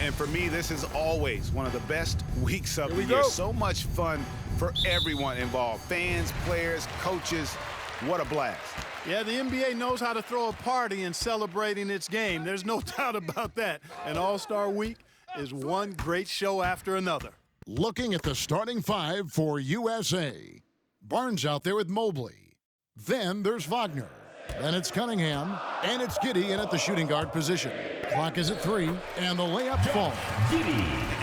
And for me, this is always one of the best weeks of the year. So much fun for everyone involved. Fans, players, coaches. What a blast. Yeah, the NBA knows how to throw a party in celebrating its game. There's no doubt about that. And All-Star Week is one great show after another. Looking at the starting five for USA. Barnes out there with Mobley. Then there's Wagner. Then it's Cunningham. And it's Giddey in at the shooting guard position. Clock is at 3, and the layup falls.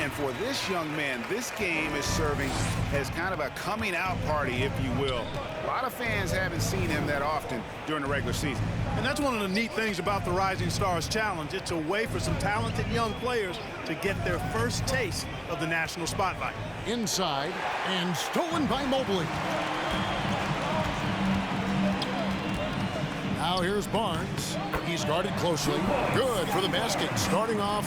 And for this young man, this game is serving as kind of a coming out party, if you will. A lot of fans haven't seen him that often during the regular season. And that's one of the neat things about the Rising Stars Challenge. It's a way for some talented young players to get their first taste of the national spotlight. Inside, and stolen by Mobley. Now here's Barnes. He's guarded closely. Good for the basket. Starting off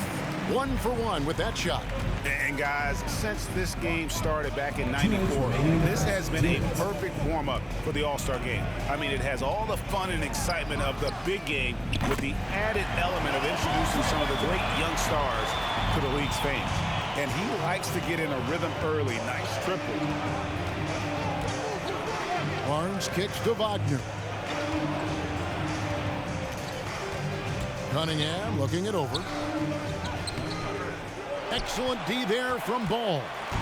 1 for 1 with that shot. And guys, since this game started back in '94, this has been a perfect warm-up for the All-Star game. I mean, it has all the fun and excitement of the big game with the added element of introducing some of the great young stars to the league's fame. And he likes to get in a rhythm early. Nice triple. Barnes kicks to Wagner. Cunningham looking it over. Excellent D there from Ball.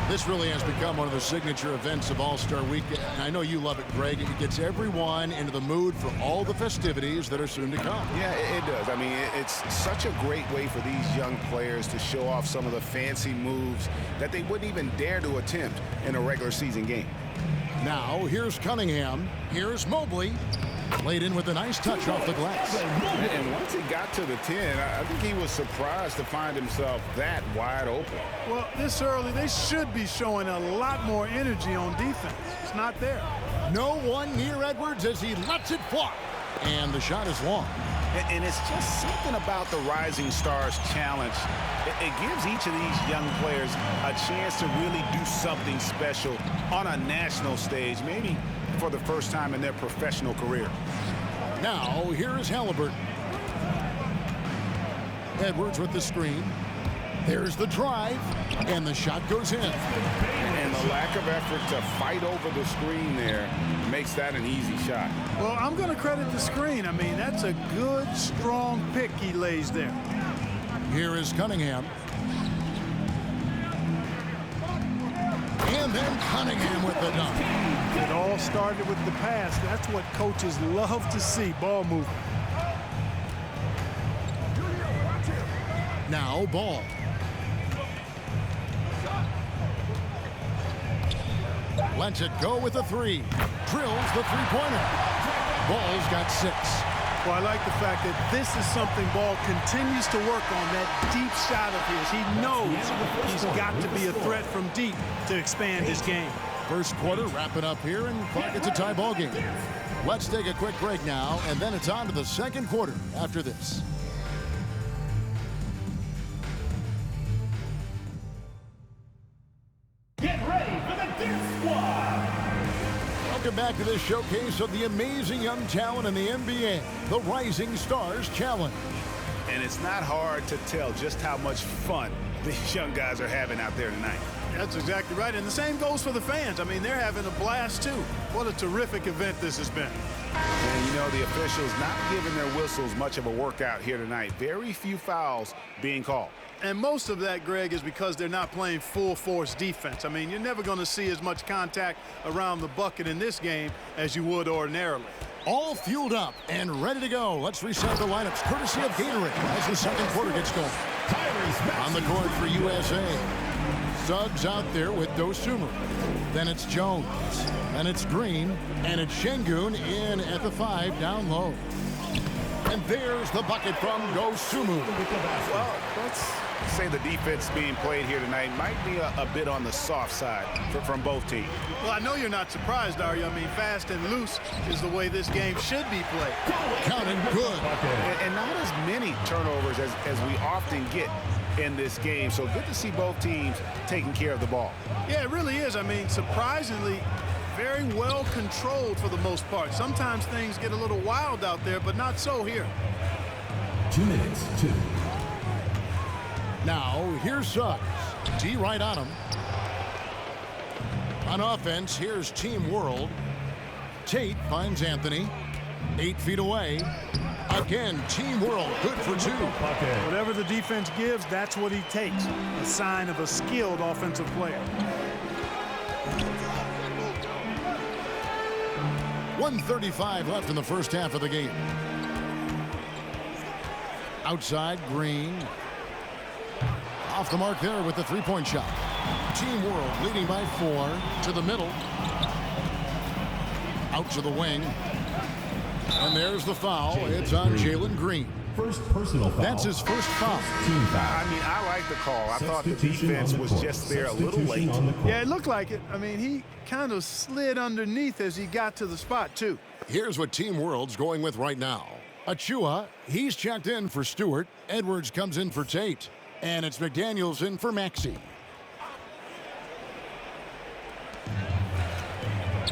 This really has become one of the signature events of All-Star Weekend. I know you love it, Greg. It gets everyone into the mood for all the festivities that are soon to come. Yeah, it does. I mean, it's such a great way for these young players to show off some of the fancy moves that they wouldn't even dare to attempt in a regular season game. Now, here's Cunningham. Here's Mobley. Played in with a nice touch off the glass. And once he got to the 10, I think he was surprised to find himself that wide open. Well, this early, they should be showing a lot more energy on defense. It's not there. No one near Edwards as he lets it fly. And the shot is long. And it's just something about the Rising Stars Challenge. It gives each of these young players a chance to really do something special on a national stage, maybe for the first time in their professional career. Now, here is Halliburton. Edwards with the screen. There's the drive, and the shot goes in. And the lack of effort to fight over the screen there makes that an easy shot. Well, I'm going to credit the screen. I mean, that's a good, strong pick he lays there. Here is Cunningham. And then Cunningham with the dunk. It all started with the pass. That's what coaches love to see, ball movement. Now Ball. Lets it go with the 3. Drills the three-pointer. Ball's got 6. Well, I like the fact that this is something Ball continues to work on, that deep shot of his. He knows he's got to be a threat from deep to expand his game. First quarter wrapping up here, and it's a tie ball game. Let's take a quick break now, and then it's on to the second quarter after this. Get ready for the Dip Squad! Welcome back to this showcase of the amazing young talent in the NBA, the Rising Stars Challenge. And it's not hard to tell just how much fun these young guys are having out there tonight. That's exactly right, and the same goes for the fans. I mean, they're having a blast, too. What a terrific event this has been. And, you know, the officials not giving their whistles much of a workout here tonight. Very few fouls being called. And most of that, Greg, is because they're not playing full-force defense. I mean, you're never going to see as much contact around the bucket in this game as you would ordinarily. All fueled up and ready to go. Let's reset the lineups courtesy of Gatorade as the second quarter gets going. On the court for USA. Suggs out there with Dosunmu. Then it's Jones. Then it's Green. And it's Şengün in at the 5 down low. And there's the bucket from Dosunmu. Well, let's say the defense being played here tonight might be a bit on the soft side from both teams. Well, I know you're not surprised, are you? I mean, fast and loose is the way this game should be played. Counting good. And not as many turnovers as we often get in this game. So good to see both teams taking care of the ball. Yeah, it really is. I mean, surprisingly, very well controlled for the most part. Sometimes things get a little wild out there, but not so here. 2 minutes, 2. Now, here's Suggs. D right on him. On offense, here's Team World. Tate finds Anthony. 8 feet away. Again, Team World, good for 2. Whatever the defense gives, that's what he takes. A sign of a skilled offensive player. 1:35 left in the first half of the game. Outside, Green. Off the mark there with the three-point shot. Team World leading by 4 to the middle. Out to the wing. And there's the foul. It's on Jalen Green. First personal foul. That's his first foul. Team foul. I mean, I like the call. I thought the defense was just there a little late. Yeah, it looked like it. I mean, he kind of slid underneath as he got to the spot, too. Here's what Team World's going with right now. Achua, he's checked in for Stewart. Edwards comes in for Tate. And it's McDaniels in for Maxey.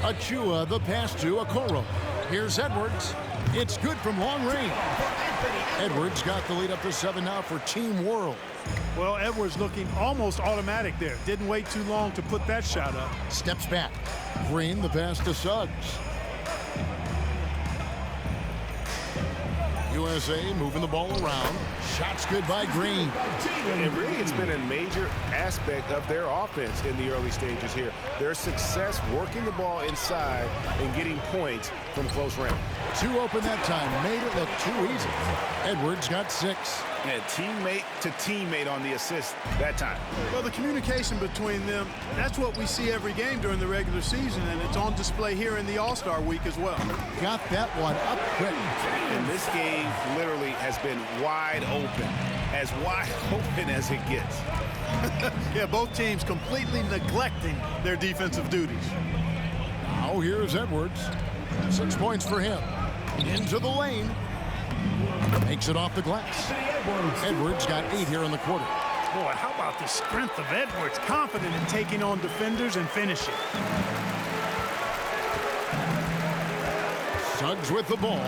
Achua, the pass to Okoro. Here's Edwards. It's good from long range. Edwards got the lead up to 7 now for Team World. Well, Edwards looking almost automatic there. Didn't wait too long to put that shot up. Steps back. Green, the pass to Suggs. USA moving the ball around. Shots good by Green. And really, it's been a major aspect of their offense in the early stages here. Their success working the ball inside and getting points from close range. 2 open that time. Made it look too easy. Edwards got 6. And teammate to teammate on the assist that time. Well, the communication between them, that's what we see every game during the regular season, and it's on display here in the All-Star week as well. Got that one up quick. And this game literally has been wide open. As wide open as it gets. Yeah, both teams completely neglecting their defensive duties. Now here's Edwards. 6 points for him. Into the lane. Makes it off the glass. Edwards got 8 here in the quarter. Boy, how about the strength of Edwards? Confident in taking on defenders and finishing. Suggs with the ball.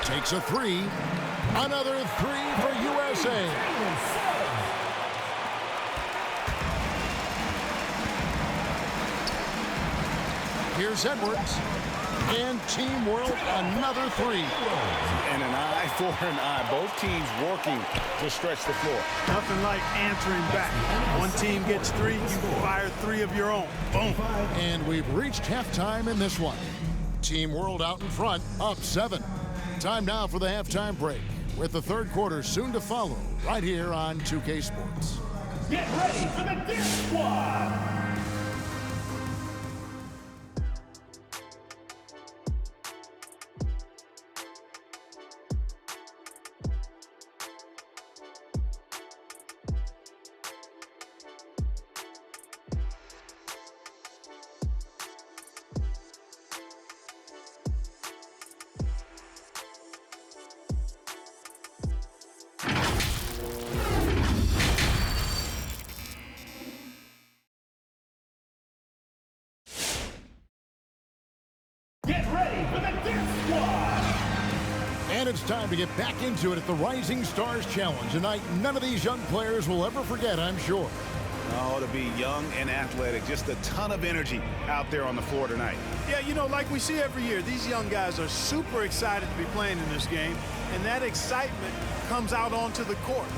Takes a 3. Another 3 for USA. Here's Edwards. And Team World, another 3. And an eye for an eye. Both teams working to stretch the floor. Nothing like answering back. One team gets 3, you fire 3 of your own. Boom. And we've reached halftime in this one. Team World out in front, up 7. Time now for the halftime break, with the third quarter soon to follow, right here on 2K Sports. Get ready for the Dip Squad. Get ready for the Dip Squad. And it's time to get back into it at the Rising Stars Challenge. A night none of these young players will ever forget, I'm sure. Oh, to be young and athletic. Just a ton of energy out there on the floor tonight. Yeah, you know, like we see every year, these young guys are super excited to be playing in this game, and that excitement comes out onto the court.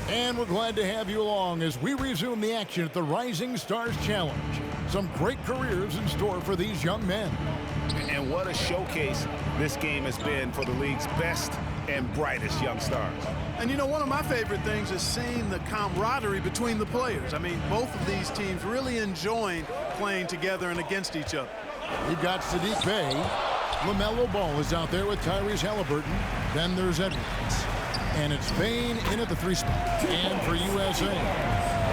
And we're glad to have you along as we resume the action at the Rising Stars Challenge. Some great careers in store for these young men. And what a showcase this game has been for the league's best and brightest young stars. And you know, one of my favorite things is seeing the camaraderie between the players. I mean, both of these teams really enjoying playing together and against each other. We've got Saddiq Bey. LaMelo Ball is out there with Tyrese Halliburton. Then there's Edwards. And it's Bain in at the 3 spot. And for USA,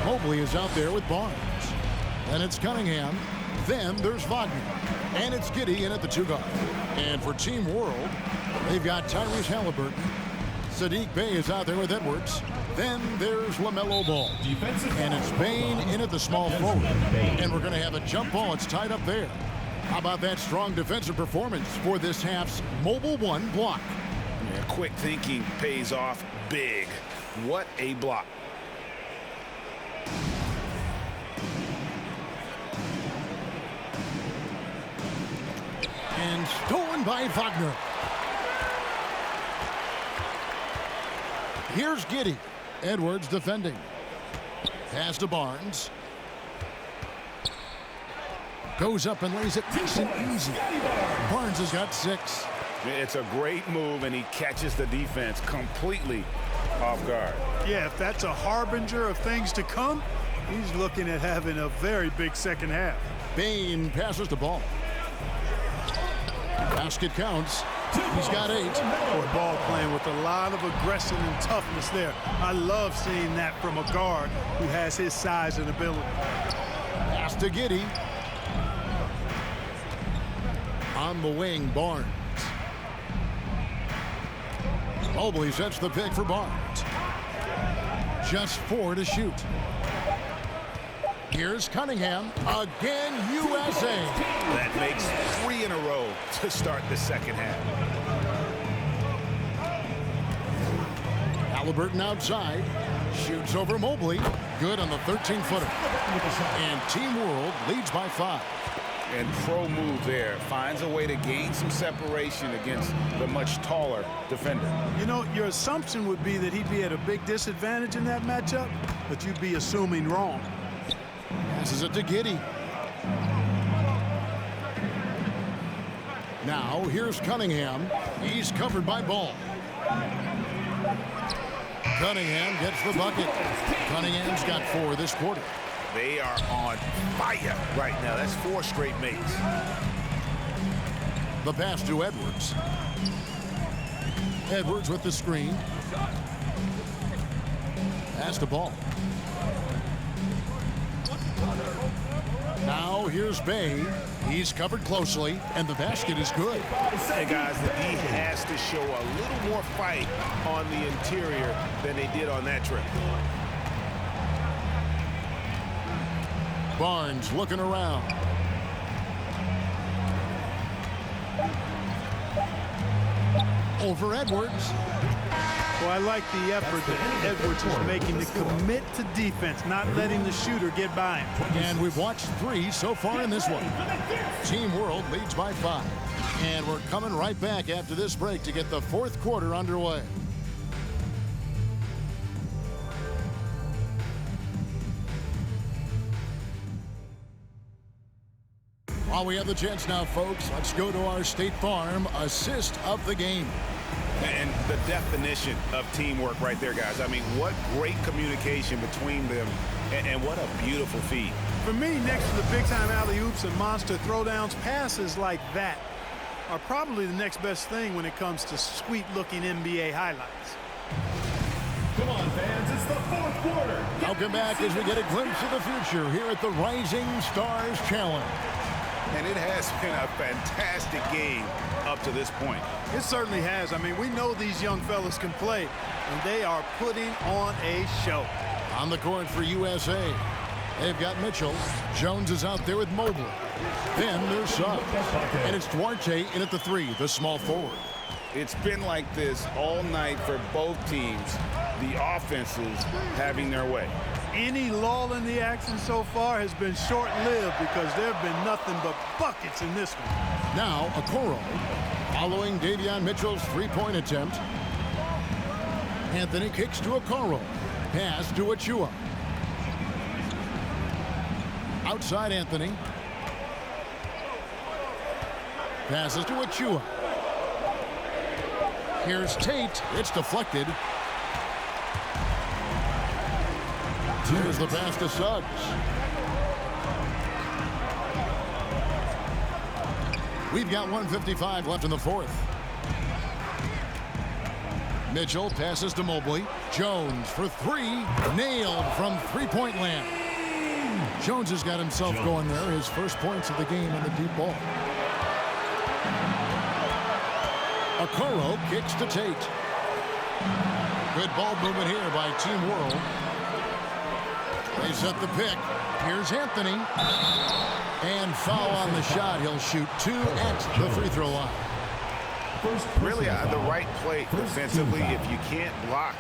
Mobley is out there with Barnes. Then it's Cunningham. Then there's Wagner. And it's Giddey in at the 2 guard. And for Team World, they've got Tyrese Halliburton. Saddiq Bey is out there with Edwards. Then there's LaMelo Ball. And it's Bain in at the small forward. And we're going to have a jump ball. It's tied up there. How about that strong defensive performance for this half's Mobile 1 block? Yeah, That quick thinking pays off big. What a block. And stolen by Wagner. Here's Giddey. Edwards defending. Pass to Barnes. Goes up and lays it nice and easy. Barnes has got 6. It's a great move, and he catches the defense completely off guard. Yeah, if that's a harbinger of things to come, he's looking at having a very big second half. Bain passes the ball. Basket counts. He's got 8. Boy, ball playing with a lot of aggression and toughness there. I love seeing that from a guard who has his size and ability. Pass to Giddey. On the wing, Barnes. Mobley sets the pick for Barnes. Just 4 to shoot. Here's Cunningham. Again, USA. That makes 3 in a row to start the second half. Halliburton outside. Shoots over Mobley. Good on the 13-footer. And Team World leads by 5. And pro move there. Finds a way to gain some separation against the much taller defender. You know, your assumption would be that he'd be at a big disadvantage in that matchup, but you'd be assuming wrong. Passes it to Giddey. Now, here's Cunningham. He's covered by Ball. Cunningham gets the bucket. Cunningham's got 4 this quarter. They are on fire right now. That's 4 straight makes. The pass to Edwards. Edwards with the screen. Pass the ball. Now here's Bay. He's covered closely, and the basket is good. Hey, guys, the D has to show a little more fight on the interior than they did on that trip. Barnes looking around. Over Edwards. Well, I like the effort that Edwards is making to commit to defense, not letting the shooter get by him. And we've watched 3 so far in this one. Team World leads by 5. And we're coming right back after this break to get the 4th quarter underway. While we have the chance now, folks, let's go to our State Farm assist of the game. And the definition of teamwork right there, guys. I mean, what great communication between them, and what a beautiful feed. For me, next to the big-time alley-oops and monster throwdowns, passes like that are probably the next best thing when it comes to sweet-looking NBA highlights. Come on, fans, it's the 4th quarter. Welcome back as we get a glimpse of the future here at the Rising Stars Challenge. And it has been a fantastic game up to this point. It certainly has. I mean, we know these young fellas can play, and they are putting on a show. On the court for USA, they've got Mitchell. Jones is out there with Mobley. Then there's Suggs. And it's Duarte in at the 3, the small forward. It's been like this all night for both teams. The offenses having their way. Any lull in the action so far has been short-lived because there have been nothing but buckets in this one. Now, Okoro, following Davion Mitchell's 3-point attempt. Anthony kicks to Okoro. Pass to Achua. Outside Anthony. Passes to Achua. Here's Tate. It's deflected. Here's the pass to Suggs. We've got 1:55 left in the 4th. Mitchell passes to Mobley. Jones for 3. Nailed from 3-point land. Jones has got himself going there. His first points of the game on the deep ball. Okoro kicks to Tate. Good ball movement here by Team World. They set the pick. Here's Anthony. And foul on the shot. He'll shoot 2 at the free throw line. first Really, personal the foul. right play First defensively. team If foul. you can't block,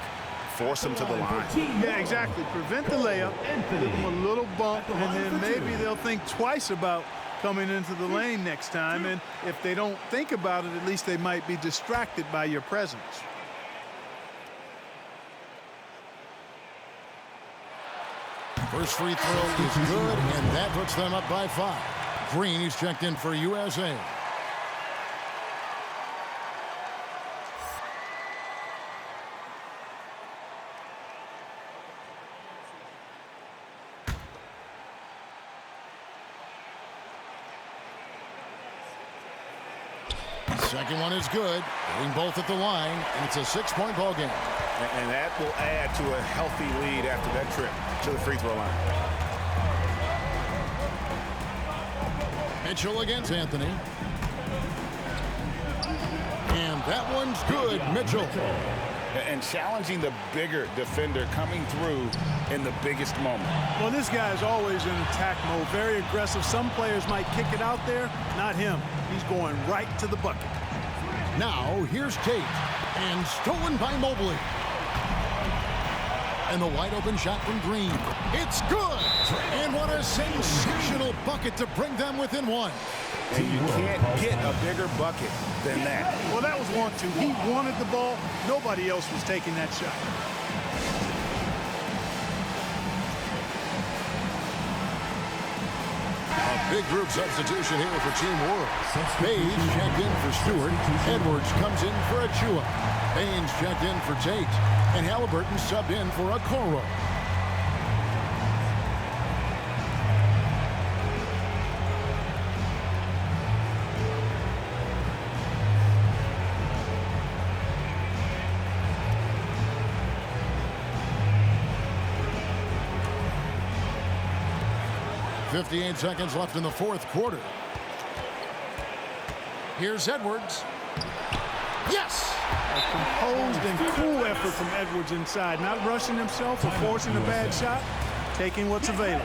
force them to the line. Yeah, exactly. Prevent the layup, give them a little bump, and then maybe they'll think twice about coming into the lane next time. And if they don't think about it, at least they might be distracted by your presence. First free throw is good, and that puts them up by 5. Green, he's checked in for USA. Second one is good. Getting both at the line, and it's a 6-point ball game. And that will add to a healthy lead after that trip to the free throw line. Mitchell against Anthony. And that one's good, Mitchell. And challenging the bigger defender coming through in the biggest moment. Well, this guy is always in attack mode, very aggressive. Some players might kick it out there, not him. He's going right to the bucket. Now, here's Tate. And stolen by Mobley. And the wide open shot from Green. It's good! And what a sensational bucket to bring them within 1. And you can't get a bigger bucket than that. Well, that was 1-2. He wanted the ball. Nobody else was taking that shot. A big group substitution here for Team World. Page checked in for Stewart. Edwards comes in for Achua. Baines checked in for Tate. And Halliburton subbed in for Okoro. .58 seconds left in the 4th quarter. Here's Edwards. Yes! A composed and cool effort from Edwards inside, not rushing himself or forcing a bad shot, taking what's available.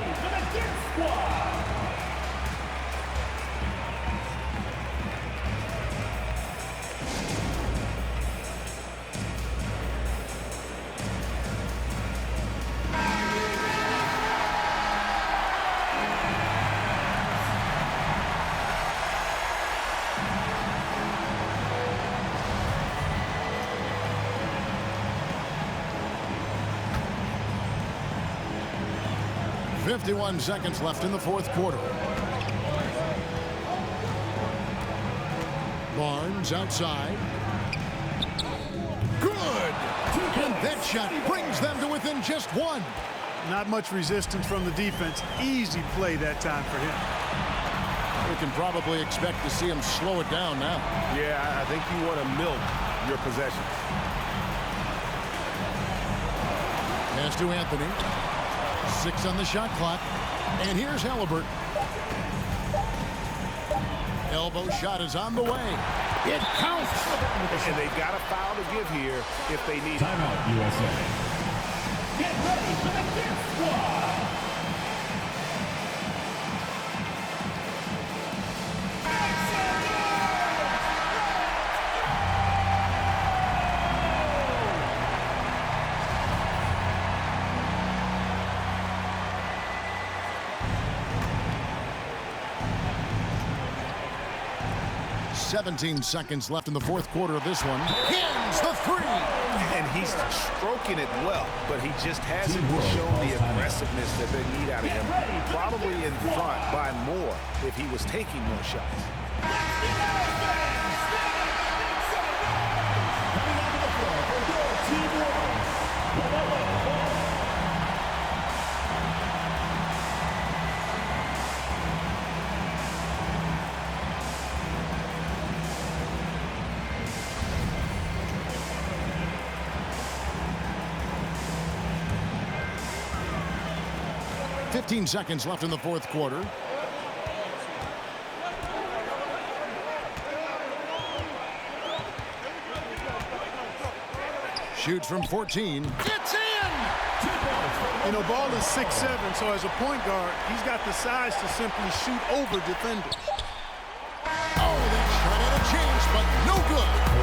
51 seconds left in the 4th quarter. Barnes outside. Good! And that shot brings them to within just 1. Not much resistance from the defense. Easy play that time for him. We can probably expect to see him slow it down now. Yeah, I think you want to milk your possessions. Pass to Anthony. 6 on the shot clock. And here's Halliburton. Elbow shot is on the way. It counts. And they've got a foul to give here if they need it. Timeout, USA. Get ready for the Gift Squad. .17 seconds left in the 4th quarter of this one. Hins the 3. And he's stroking it well, but he just hasn't shown the aggressiveness that they need out of him. Probably in front by more if he was taking more shots. .15 seconds left in the 4th quarter. Shoots from 14. It's in! You know, Ball is 6'7", so as a point guard, he's got the size to simply shoot over defenders. Oh, that shot had a chance, but no good.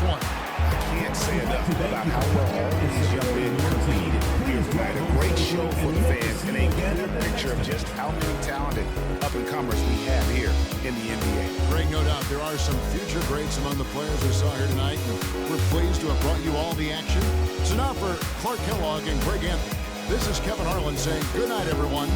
one. I can't say enough about how well all these young men competed here tonight. A great show for the fans and a clear picture of just how many talented up-and-comers we have here in the NBA. Greg, no doubt there are some future greats among the players we saw here tonight, and we're pleased to have brought you all the action. So now for Clark Kellogg and Greg Anthony, this is Kevin Harlan saying good night, everyone.